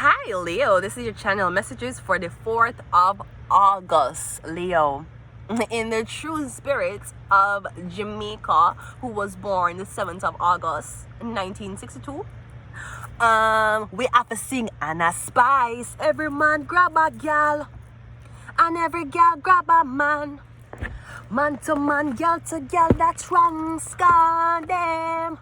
Hi Leo, this is your channel messages for the 4th of August, Leo. In the true spirit of Jamaica, who was born the 7th of August 1962, we have to sing Anna Spice. Every man grab a gal, and every gal grab a man. Man to man, gal to gal, that's wrong, scan them.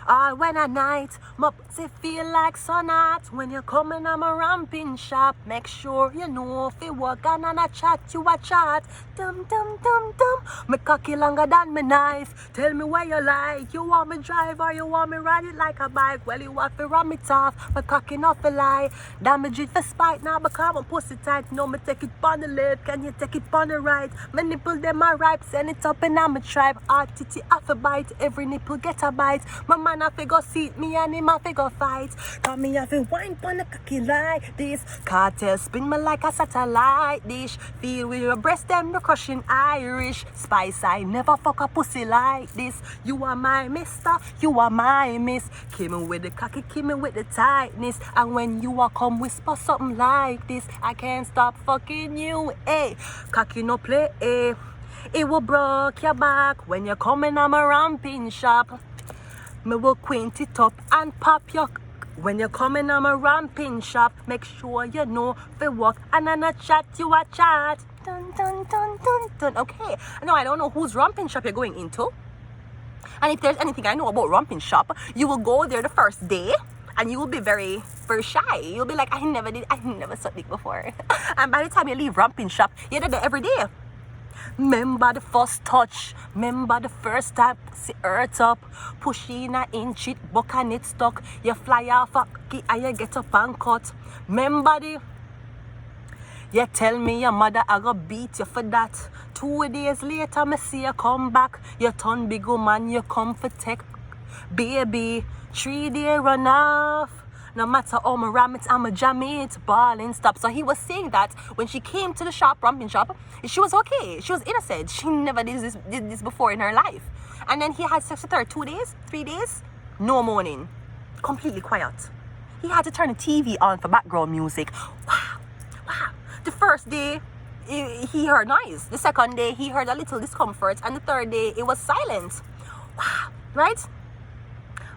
All when at night, my pussy feel like sun hot. When you're coming, I'm a ramping shop. Make sure you know if you walk on and a chat, you a chat. Dum dum dum dum. Me cocky longer than me knife. Tell me where you like. You want me drive or you want me ride it like a bike? Well, you have to ram it off. Me cocky not for lie. Damage it for spite. Now become a pussy tight. No, me take it on the left. Can you take it on the right? My nipple them are ripe. Send it up and I'm a tribe. Hard titty half a bite. Every nipple get a bite. My man have to go seat me and him have to go fight. Cause me have to wine pon the cocky like this. Cartel spin me like a satellite dish. Feel with your breast them the crushing Irish. Spice I never fuck a pussy like this. You are my mister, you are my miss. Came with the cocky, came with the tightness. And when you are come whisper something like this, I can't stop fucking you, eh. Cocky no play, eh. It will broke your back when you're coming on a ramping shop. Me will quint it up and pop your when you're coming on a ramping shop. Make sure you know the walk and on a chat you a chat. Dun dun dun dun dun. Okay, no, I don't know whose ramping shop you're going into. And if there's anything I know about ramping shop, you will go there the first day and you will be very shy. You'll be like, I never sucked dick before. And by the time you leave ramping shop, you're there every day. Remember the first touch. Remember the first time pussy earth up. Push in a inch it, buck and it stuck. You fly off a key and you get up and cut. Remember the you tell me your mother I go beat you for that. 2 days later me see you come back. You turn big woman, you come for tech. Baby, 3 day run off. No matter how me ram it, I'ma jam it, ball and stop. So he was saying that when she came to the shop, ramping shop, she was okay. She was innocent. She never did this before in her life. And then he had sex with her 2 days, 3 days, no moaning, completely quiet. He had to turn the TV on for background music. Wow. The first day, he heard noise. The second day, he heard a little discomfort. And the third day, it was silent. Wow, right?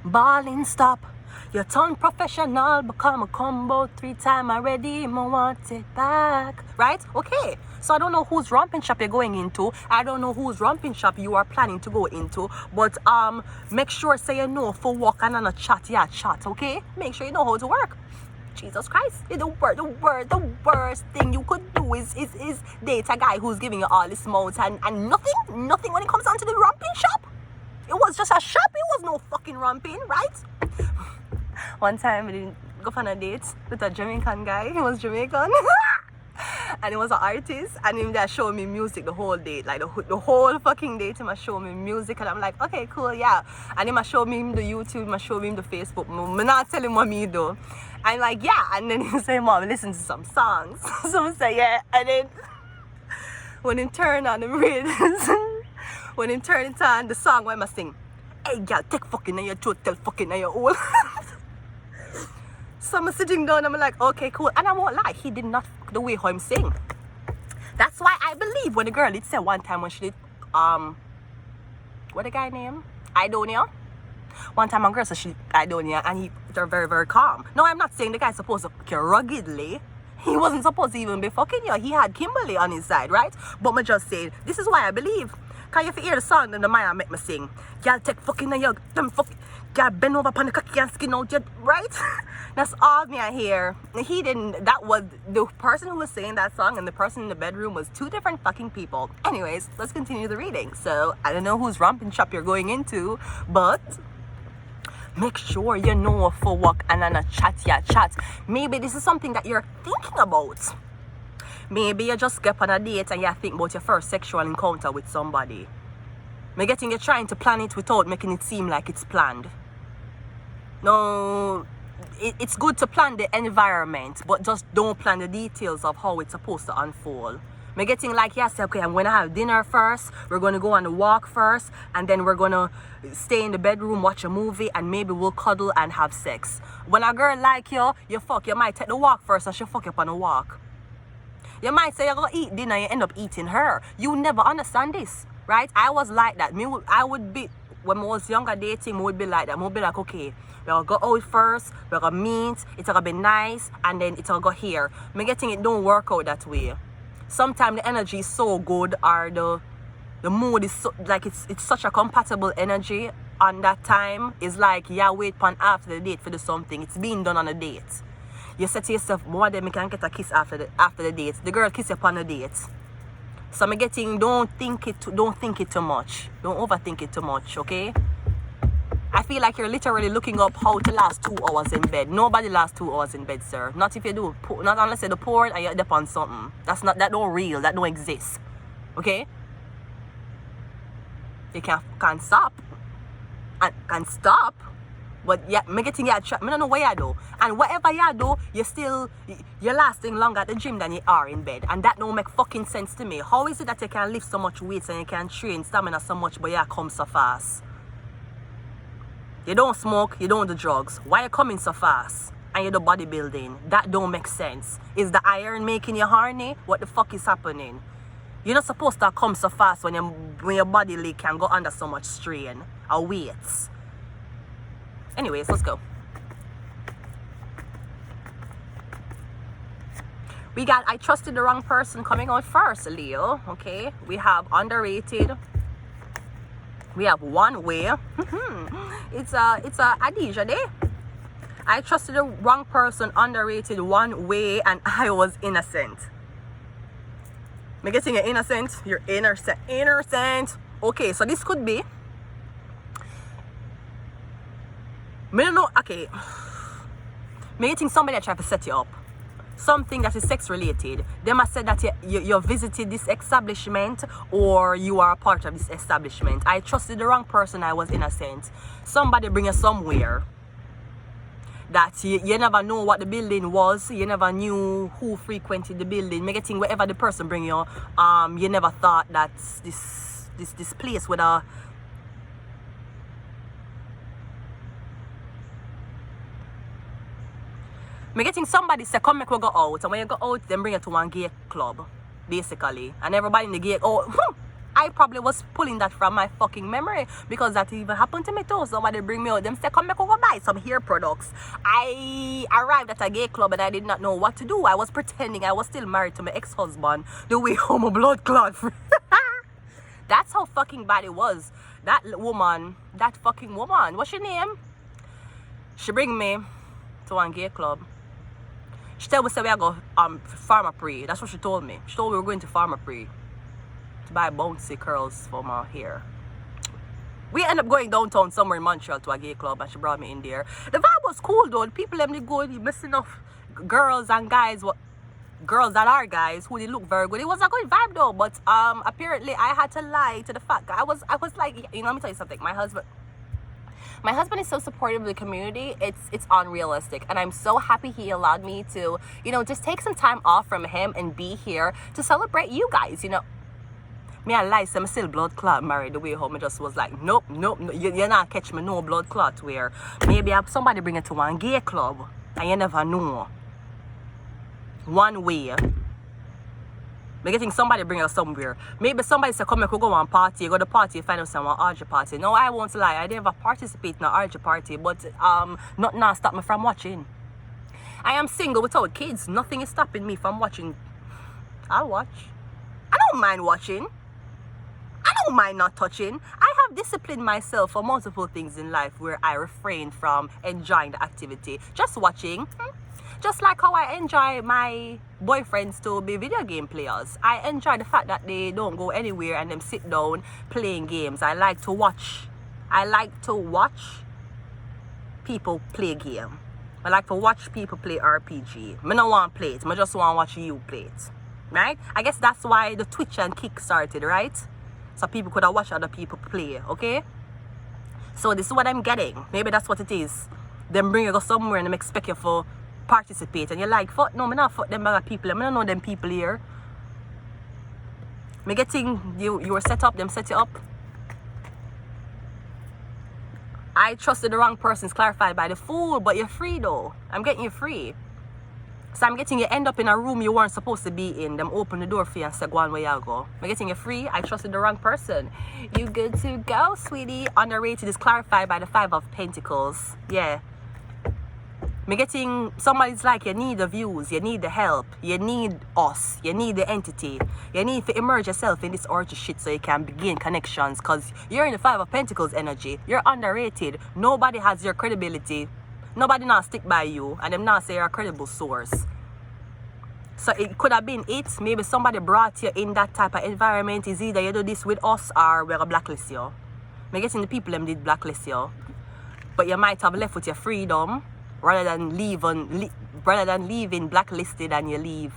Balling stop. You turn professional, become a combo 3 times already, I want it back. Right? Okay. So I don't know whose ramping shop you're going into. I don't know whose ramping shop you are planning to go into. But make sure say you know for walk and on a chat, yeah, chat, okay? Make sure you know how to work. Jesus Christ. The worst thing you could do is date a guy who's giving you all this mouth and nothing when it comes down to the ramping shop. It was just a shop, it was no fucking ramping, right? One time we didn't go on a date with a Jamaican guy. He was Jamaican. And he was an artist. And him there showed me music the whole date. Like the whole fucking date, he must show me music. And I'm like, okay, cool, yeah. And he must show me the YouTube, he must show me the Facebook. I'm not telling what me do. I'm like, yeah. And then he say, Mom, listen to some songs. So I say, yeah. And then when he turned on the radio, when he turned it on, the song when I sing, hey girl, take fucking in your throat, tell fucking in your hole. So I'm sitting down, I'm like, okay, cool. And I won't lie, he did not the way how I'm sing. That's why I believe when the girl did say one time when she did, what the guy name? Idonia. One time a girl said she Idonia and they're very, very calm. No, I'm not saying the guy's supposed to fuck you ruggedly. He wasn't supposed to even be fucking you. He had Kimberly on his side, right? But me just saying, this is why I believe. Cause if you hear the song, then the man make me sing. Y'all take fucking and you them fuck. Y'all bend over upon the cocky and skin out your right. That's all me I hear. He didn't. That was the person who was singing that song and the person in the bedroom was 2 different fucking people. Anyways, let's continue the reading. So I don't know whose ramping shop you're going into, but make sure you know for walk and on a chat, yeah, chat. Maybe this is something that you're thinking about. Maybe you just get on a date and you think about your first sexual encounter with somebody. Maybe you're trying to plan it without making it seem like it's planned. No, it's good to plan the environment, but just don't plan the details of how it's supposed to unfold. Me getting like, yes, okay, I'm gonna have dinner first, we're gonna go on a walk first, and then we're gonna stay in the bedroom, watch a movie, and maybe we'll cuddle and have sex. When a girl like you fuck, you might take the walk first and she fuck you up on the walk. You might say you're gonna eat dinner, you end up eating her. You never understand this, right? I was like that. I would be, when I was younger dating, I would be like that. I would be like, okay, we're gonna go out first, we're gonna meet, it's gonna be nice, and then it's gonna go here. Me getting it don't work out that way. Sometimes the energy is so good, or the mood is so, like it's such a compatible energy on that time. It's like, yeah, wait upon after the date for the something. It's being done on a date. You say to yourself, more than me can get a kiss after the date. The girl kiss you upon the date. So I'm getting, don't think it too much. Don't overthink it too much, okay? I feel like you're literally looking up how to last 2 hours in bed. Nobody lasts 2 hours in bed, sir. Not if you do. Not unless you're the poor and you're up on something. That don't real. That don't exist. Okay? You can't stop. And can stop. But yeah, me getting you trapped. I don't know what you do. And whatever you do, you're lasting longer at the gym than you are in bed. And that don't make fucking sense to me. How is it that you can lift so much weights and you can train stamina so much, but you come so fast? You don't smoke, you don't do drugs. Why you coming so fast? And you do bodybuilding. That don't make sense. Is the iron making you horny? What the fuck is happening? You're not supposed to come so fast when your body leg can go under so much strain or weights. Anyways, let's go. We got I trusted the wrong person coming out first, Leo. Okay, we have underrated. We have one way. It's a Adija day. I trusted the wrong person, underrated, one way, and I was innocent. Me getting you innocent? You're innocent. Okay, so this could be. Me don't know. Okay. Me getting somebody that try to set you up. Something that is sex related. They must say that you visited this establishment or you are a part of this establishment. I trusted the wrong person, I was innocent. Somebody bring you somewhere that you never know what the building was. You never knew who frequented the building. Me getting wherever the person bring you, you never thought that this place with a me getting somebody say, come make we go out. And when you go out, then bring you to one gay club, basically. And everybody in the gay, I probably was pulling that from my fucking memory because that even happened to me too. Somebody bring me out. Them say, come make we go buy some hair products. I arrived at a gay club and I did not know what to do. I was pretending I was still married to my ex-husband. The way homo blood clot. That's how fucking bad it was. That fucking woman. What's your name? She bring me to one gay club. She told me we go Farmer Pre. That's what she told me. She told me we were going to Farmer Pre to buy bouncy curls for my hair. We ended up going downtown somewhere in Montreal to a gay club and she brought me in there. The vibe was cool though. The people them they good, missing off girls and guys, girls that are guys who they look very good. It was a good vibe though, but apparently I had to lie to the fact. I was like, you know, let me tell you something. My husband is so supportive of the community, it's unrealistic. And I'm so happy he allowed me to, you know, just take some time off from him and be here to celebrate you guys, you know. Me I lie, so I'm still blood clot married the way home. I just was like, nope, you're not catch me no blood clot where maybe somebody bring it to one gay club and you never know. One way. We're getting somebody bring us somewhere. Maybe somebody say, come, we could go on party. You go to the party, you find out someone orgy party. No, I won't lie. I never participate in an orgy party, but nothing now stop me from watching. I am single without kids. Nothing is stopping me from watching. I'll watch. I don't mind watching. I don't mind not touching. I have disciplined myself for multiple things in life where I refrain from enjoying the activity. Just watching. Just like how I enjoy my boyfriends to be video game players. I enjoy the fact that they don't go anywhere and them sit down playing games. I like to watch people play game. I like to watch people play RPG. I don't want to play it. I just want to watch you play it. Right? I guess that's why the Twitch and Kick started, right? So people could have watched other people play, okay? So this is what I'm getting. Maybe that's what it is. Them bring you go somewhere and them expect you for participate and you're like, fuck no, I'm not fuck them bag of people. I don't know them people here. Me getting you were set up, them set you up. I trusted the wrong persons clarified by the fool, but you're free though. I'm getting you free. So I'm getting you end up in a room you weren't supposed to be in. Them open the door for you and say, go on where you go. I'm getting you free. I trusted the wrong person. You good to go, sweetie. Underrated is clarified by the 5 of Pentacles. Yeah. Me getting somebody's like, you need the views, you need the help, you need us, you need the entity, you need to immerse yourself in this orgy shit so you can begin connections, because you're in the 5 of Pentacles energy. You're underrated. Nobody has your credibility. Nobody not stick by you, and them not say you're a credible source. So it could have been it. Maybe somebody brought you in that type of environment. Is either you do this with us or we're gonna blacklist you. Me getting the people them did blacklist you, but you might have left with your freedom. Rather than leaving blacklisted, and you leave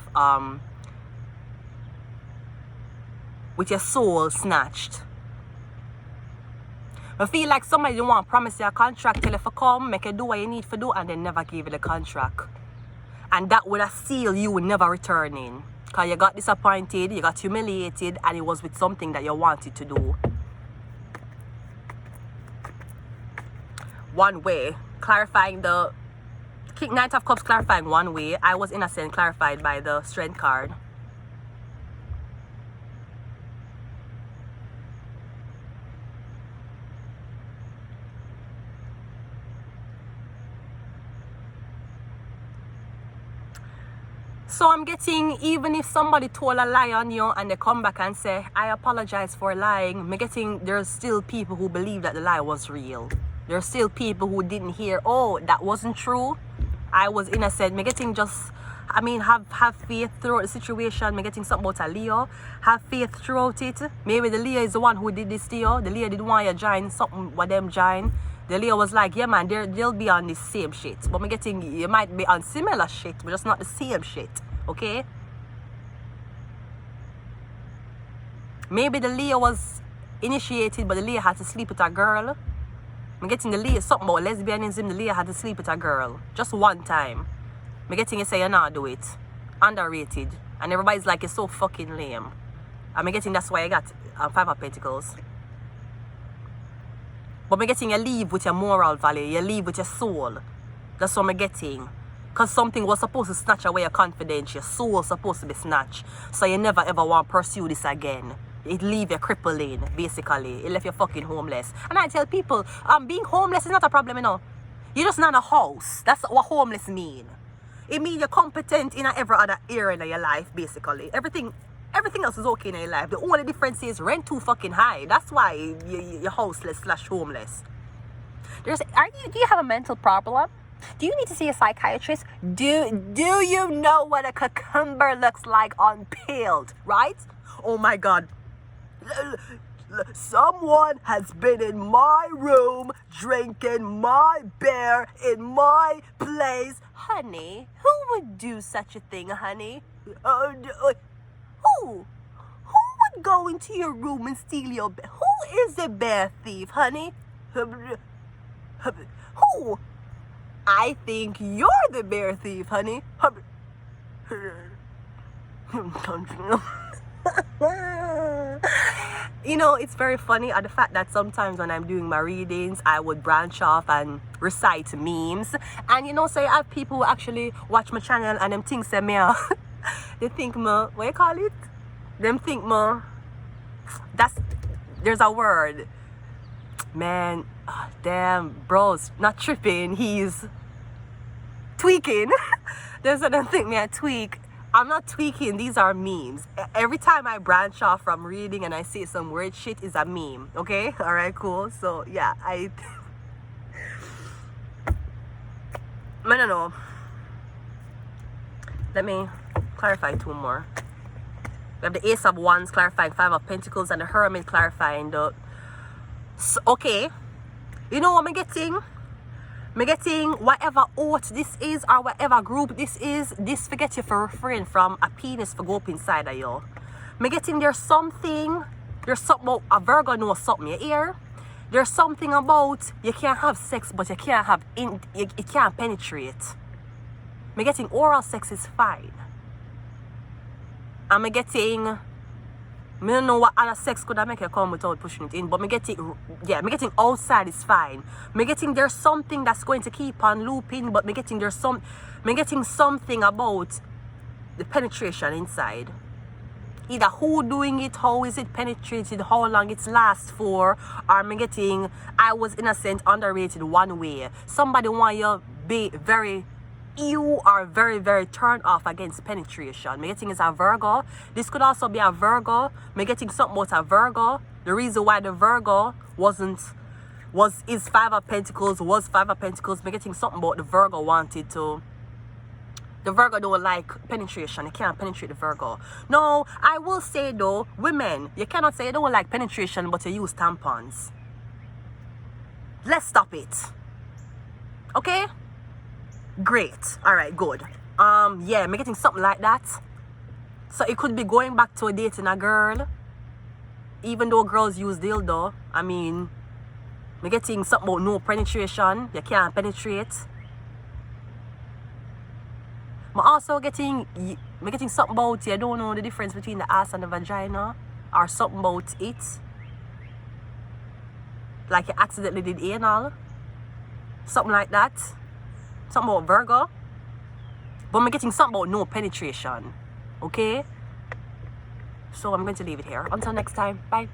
with your soul snatched. I feel like somebody don't want to promise you a contract till if you come, make you do what you need to do, and then never give you the contract. And that would have sealed you never returning. Because you got disappointed, you got humiliated, and it was with something that you wanted to do. One way, clarifying the Knight of Cups clarifying one way. I was innocent clarified by the Strength card. So I'm getting, even if somebody told a lie on you and they come back and say, I apologize for lying, I'm getting there's still people who believe that the lie was real. There's still people who didn't hear, oh, that wasn't true. I was innocent. Me getting just, I mean, have faith throughout the situation. Me getting something about a Leo. Have faith throughout it. Maybe the Leo is the one who did this to you. The Leo didn't want you to join something with them join. The Leo was like, yeah man, they'll be on the same shit. But me getting, you might be on similar shit, but just not the same shit. Okay? Maybe the Leo was initiated, but the Leo had to sleep with a girl. I'm getting the Leo something about lesbianism. The Leo had to sleep with a girl just one time. I'm getting you say you not do it. Underrated. And everybody's like, it's so fucking lame. I'm getting that's why I got 5 of Pentacles. But I'm getting you leave with your moral value. You leave with your soul. That's what I'm getting. Because something was supposed to snatch away your confidence. Your soul was supposed to be snatched. So you never ever want to pursue this again. It leave you crippling, basically. It left you fucking homeless. And I tell people, being homeless is not a problem, you know. You're just not in a house. That's what homeless mean. It means you're competent in every other area in your life, basically. Everything else is okay in your life. The only difference is rent too fucking high. That's why you're houseless / homeless. Do you have a mental problem? Do you need to see a psychiatrist? Do you know what a cucumber looks like unpeeled, right? Oh my God. Someone has been in my room drinking my beer in my place. Honey, who would do such a thing, honey? Who would go into your room and steal your bear? Who is the bear thief, honey? Who? I think you're the bear thief, honey. You know, it's very funny at the fact that sometimes when I'm doing my readings, I would branch off and recite memes. And you know, so I have people who actually watch my channel and them think say me, they think me, what you call it? Them think me, there's a word. Man, damn, bro's not tripping, he's tweaking. There's another thing me I tweak. I'm not tweaking, these are memes. Every time I branch off from reading and I see some weird shit is a meme, okay? Alright, cool. So, yeah, I don't know. Let me clarify 2 more. We have the Ace of Wands clarifying 5 of Pentacles and the Hermit clarifying the... So, okay. You know what I'm getting? I'm getting whatever oath this is or whatever group this is, this forget you for refrain from a penis for go up inside of you. I'm getting there's something about a Virgo knows something, you hear? There's something about you can't have sex but you can't have you can't penetrate. I'm getting oral sex is fine. I'm getting I don't know what other sex could I make you come without pushing it in, but me getting, yeah, me getting outside is fine. Me getting there's something that's going to keep on looping, but me getting me getting something about the penetration inside. Either who doing it, how is it penetrated, how long it's last for, or me getting I was innocent, underrated one way. Somebody want you be very, you are very, very turned off against penetration. Me getting is a Virgo. This could also be a Virgo. Me getting something about a Virgo. The reason why the Virgo is Five of Pentacles, was Five of Pentacles. Me getting something about the Virgo wanted to. The Virgo don't like penetration. You can't penetrate the Virgo. No, I will say though, women, you cannot say you don't like penetration, but you use tampons. Let's stop it. Okay? Great. Alright, good. Yeah, I'm getting something like that. So it could be going back to dating a girl. Even though girls use dildo. I mean, I'm getting something about no penetration. You can't penetrate. I'm also getting something about you don't know the difference between the ass and the vagina, or something about it. Like you accidentally did anal. Something like that. Something about Virgo. But I'm getting something about no penetration. Okay? So I'm going to leave it here. Until next time. Bye.